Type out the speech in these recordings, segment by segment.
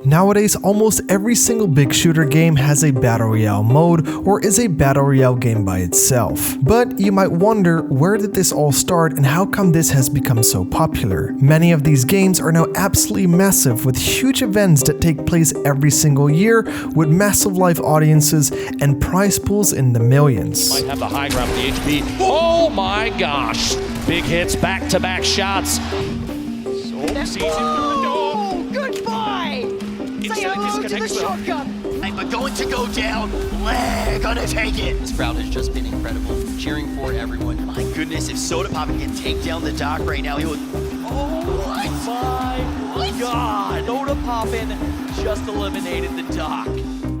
Nowadays, almost every single big shooter game has a Battle Royale mode or is a Battle Royale game by itself. But you might wonder, where did this all start and how come this has become so popular? Many of these games are now absolutely massive, with huge events that take place every single year with massive live audiences and prize pools in the millions. Might have the high ground with the HP. Oh my gosh! Big hits, back-to-back shots. Oh, goodbye! Say hello to the shotgun! But going to go down, we're gonna take it! This crowd has just been incredible, cheering for everyone. My goodness, if Soda Pop can take down the dock right now, he would... Oh my God! Soda Poppin just eliminated the dock.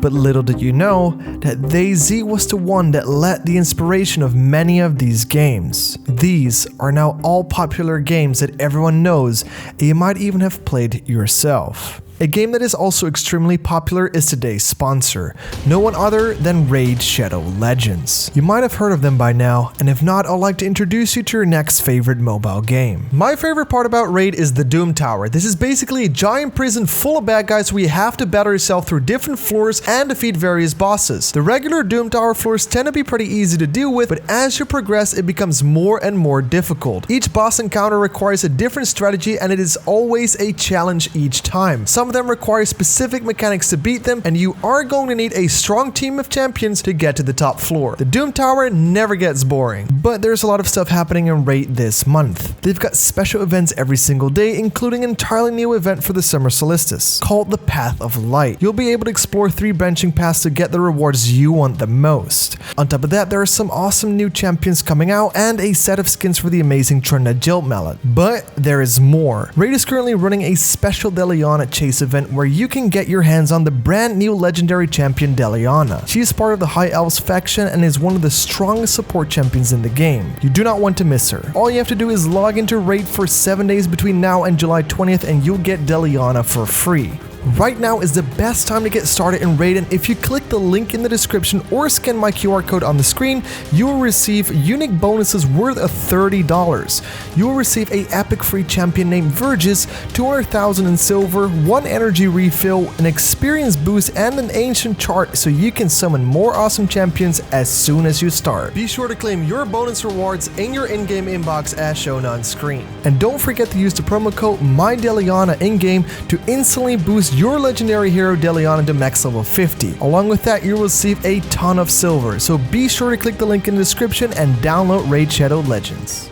But little did you know that DayZ was the one that led the inspiration of many of these games. These are now all popular games that everyone knows, and you might even have played yourself. A game that is also extremely popular is today's sponsor, no one other than Raid Shadow Legends. You might have heard of them by now, and if not, I'd like to introduce you to your next favorite mobile game. My favorite part about Raid is the Doom Tower. This is basically a giant prison full of bad guys where you have to battle yourself through different floors and defeat various bosses. The regular Doom Tower floors tend to be pretty easy to deal with, but as you progress, it becomes more and more difficult. Each boss encounter requires a different strategy, and it is always a challenge each time. Some of them require specific mechanics to beat them, and you are going to need a strong team of champions to get to the top floor. The Doom Tower never gets boring, but there's a lot of stuff happening in Raid this month. They've got special events every single day, including an entirely new event for the summer solstice called the Path of Light. You'll be able to explore 3 branching paths to get the rewards you want the most. On top of that, there are some awesome new champions coming out and a set of skins for the amazing Trunda Jilt Mallet. But there is more. Raid is currently running a special Deliana chase event where you can get your hands on the brand new legendary champion Deliana. She is part of the High Elves faction and is one of the strongest support champions in the game. You do not want to miss her. All you have to do is log into Raid for 7 days between now and July 20th and you'll get Deliana for free. Right now is the best time to get started in Raid, and if you click the link in the description or scan my QR code on the screen, you will receive unique bonuses worth of $30. You will receive a epic free champion named Vergis, 200,000 in silver, 1 energy refill, an experience boost, and an ancient chart so you can summon more awesome champions as soon as you start. Be sure to claim your bonus rewards in your in-game inbox as shown on screen. And don't forget to use the promo code MyDeliana in-game to instantly boost your legendary hero Deliana to max level 50. Along with that, you will receive a ton of silver, so be sure to click the link in the description and download Raid Shadow Legends.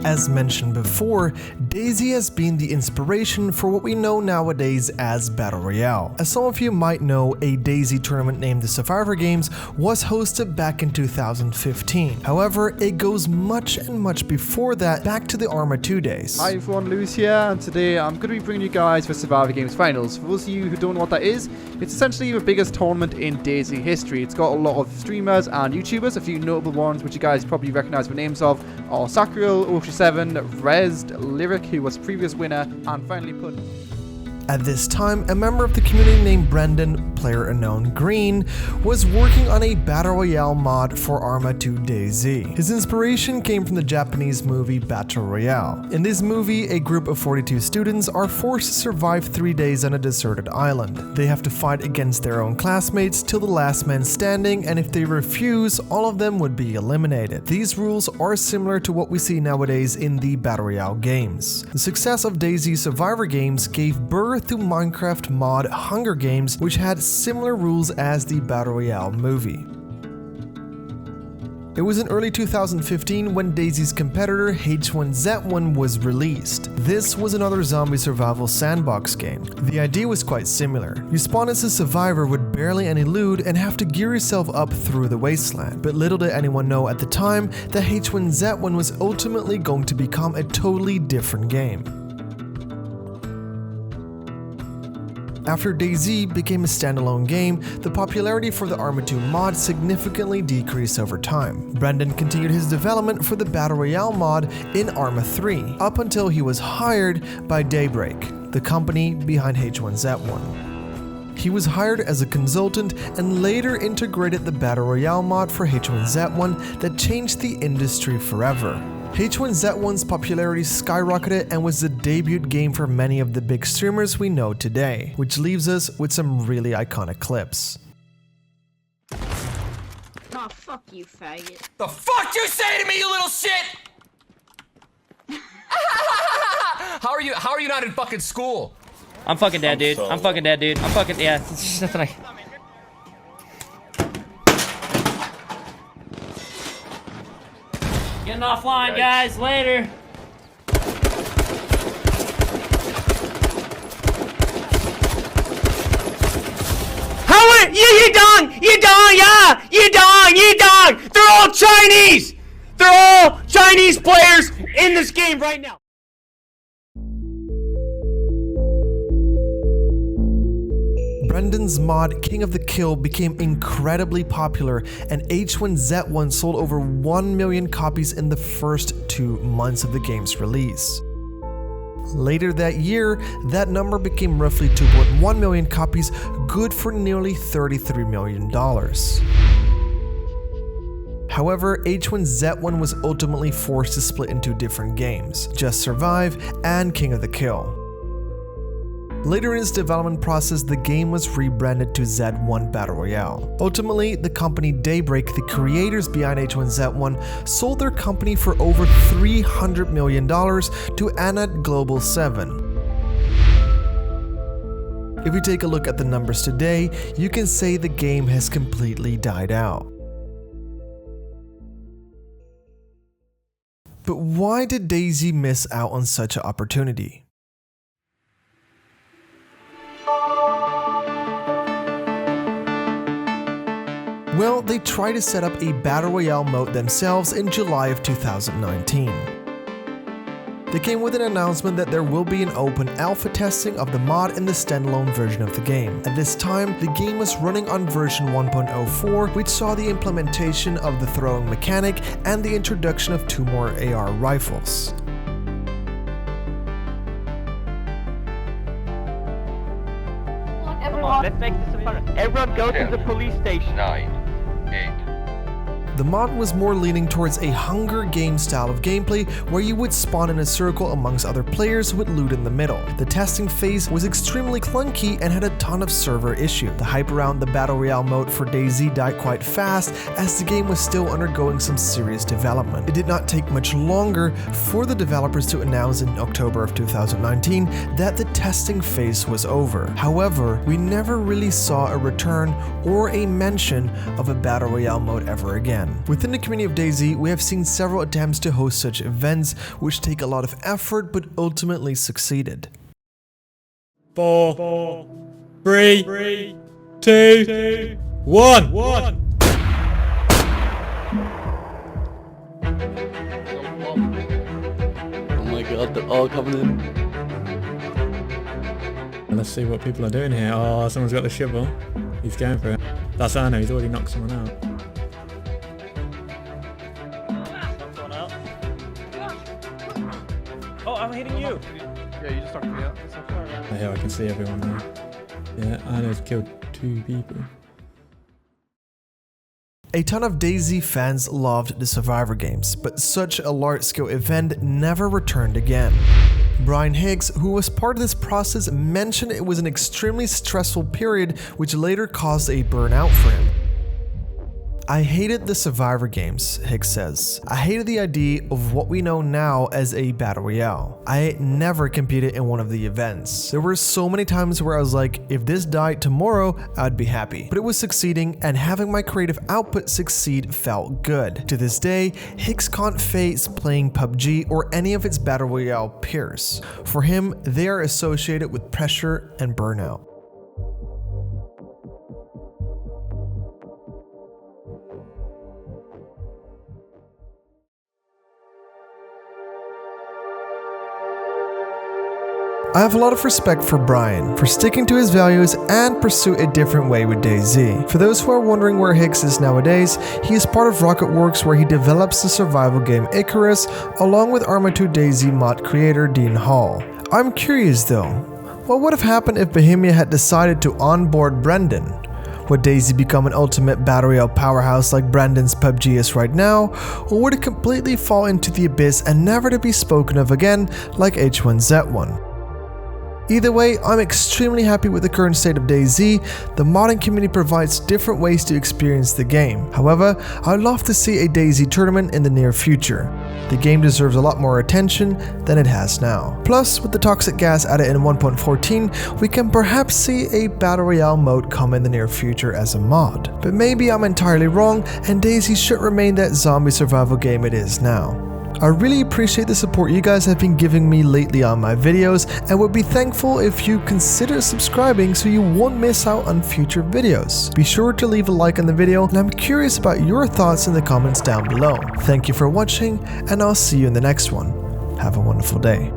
As mentioned before, DayZ has been the inspiration for what we know nowadays as Battle Royale. As some of you might know, a DayZ tournament named the Survivor Games was hosted back in 2015. However, it goes much and much before that, back to the Arma 2 days. Hi everyone, Lewis here, and today I'm going to be bringing you guys for Survivor Games Finals. For those of you who don't know what that is, it's essentially the biggest tournament in DayZ history. It's got a lot of streamers and YouTubers. A few notable ones which you guys probably recognize the names of are Sacriel, Ocean7, Rezd, Lyric, who was previous winner, and finally Put. At this time, a member of the community named Brendan, player unknown Green, was working on a Battle Royale mod for Arma 2 DayZ. His inspiration came from the Japanese movie Battle Royale. In this movie, a group of 42 students are forced to survive 3 days on a deserted island. They have to fight against their own classmates till the last man standing, and if they refuse, all of them would be eliminated. These rules are similar to what we see nowadays in the Battle Royale games. The success of DayZ Survivor Games gave birth to Minecraft mod Hunger Games, which had similar rules as the Battle Royale movie. It was in early 2015 when DayZ's competitor H1Z1 was released. This was another zombie survival sandbox game. The idea was quite similar. You spawn as a survivor with barely any loot and have to gear yourself up through the wasteland. But little did anyone know at the time that H1Z1 was ultimately going to become a totally different game. After DayZ became a standalone game, the popularity for the Arma 2 mod significantly decreased over time. Brendan continued his development for the Battle Royale mod in Arma 3, up until he was hired by Daybreak, the company behind H1Z1. He was hired as a consultant and later integrated the Battle Royale mod for H1Z1 that changed the industry forever. H1Z1's popularity skyrocketed and was the debut game for many of the big streamers we know today, which leaves us with some really iconic clips. Oh, fuck you, faggot. The fuck you say to me, you little shit? How are you not in fucking school? I'm fucking dead, dude. I'm fucking dead, dude. I'm fucking, yeah. It's just nothing I... Getting offline, guys. Later. How are you dong? You dong, yeah! You dong! You dong! They're all Chinese! They're all Chinese players in this game right now. Brendan's mod, King of the Kill, became incredibly popular, and H1Z1 sold over 1 million copies in the first 2 months of the game's release. Later that year, that number became roughly 2.1 million copies, good for nearly $33 million. However, H1Z1 was ultimately forced to split into different games, Just Survive and King of the Kill. Later in its development process, the game was rebranded to Z1 Battle Royale. Ultimately, the company Daybreak, the creators behind H1Z1, sold their company for over $300 million to Anad Global 7. If you take a look at the numbers today, you can say the game has completely died out. But why did DayZ miss out on such an opportunity? Well, they tried to set up a Battle Royale mode themselves in July of 2019. They came with an announcement that there will be an open alpha testing of the mod in the standalone version of the game. At this time, the game was running on version 1.04, which saw the implementation of the throwing mechanic and the introduction of 2 more AR rifles. Come on, let's make this a fun. Everyone go to the police station. 9, 8. The mod was more leaning towards a Hunger Games style of gameplay where you would spawn in a circle amongst other players with loot in the middle. The testing phase was extremely clunky and had a ton of server issues. The hype around the Battle Royale mode for DayZ died quite fast as the game was still undergoing some serious development. It did not take much longer for the developers to announce in October of 2019 that the testing phase was over. However, we never really saw a return or a mention of a Battle Royale mode ever again. Within the community of DayZ, we have seen several attempts to host such events, which take a lot of effort but ultimately succeeded. 4, 3, 2, 1. Oh my god, they're all coming in. And let's see what people are doing here. Oh, someone's got the shovel. He's going for it. That's Arno, he's already knocked someone out. Oh, I'm hitting you. Yeah, you just knocked me out. It's okay. Oh, here I can see everyone now. Yeah, Arno's killed 2 people. A ton of DayZ fans loved the Survivor games, but such a large-scale event never returned again. Brian Higgs, who was part of this process, mentioned it was an extremely stressful period which later caused a burnout for him. I hated the Survivor games, Higgs says. I hated the idea of what we know now as a Battle Royale. I never competed in one of the events. There were so many times where I was like, if this died tomorrow, I'd be happy. But it was succeeding, and having my creative output succeed felt good. To this day, Higgs can't face playing PUBG or any of its Battle Royale peers. For him, they are associated with pressure and burnout. I have a lot of respect for Brian for sticking to his values and pursue a different way with DayZ. For those who are wondering where Higgs is nowadays, he is part of Rocketworks where he develops the survival game Icarus along with Arma 2 DayZ mod creator Dean Hall. I'm curious though, What would have happened if Bohemia had decided to onboard Brendan? Would DayZ become an ultimate Battle Royale powerhouse like Brandon's PUBG is right now, or would it completely fall into the abyss and never to be spoken of again like H1Z1? Either way, I'm extremely happy with the current state of DayZ. The modding community provides different ways to experience the game. However, I'd love to see a DayZ tournament in the near future. The game deserves a lot more attention than it has now. Plus, with the toxic gas added in 1.14, we can perhaps see a Battle Royale mode come in the near future as a mod. But maybe I'm entirely wrong and DayZ should remain that zombie survival game it is now. I really appreciate the support you guys have been giving me lately on my videos and would be thankful if you consider subscribing so you won't miss out on future videos. Be sure to leave a like on the video and I'm curious about your thoughts in the comments down below. Thank you for watching and I'll see you in the next one. Have a wonderful day.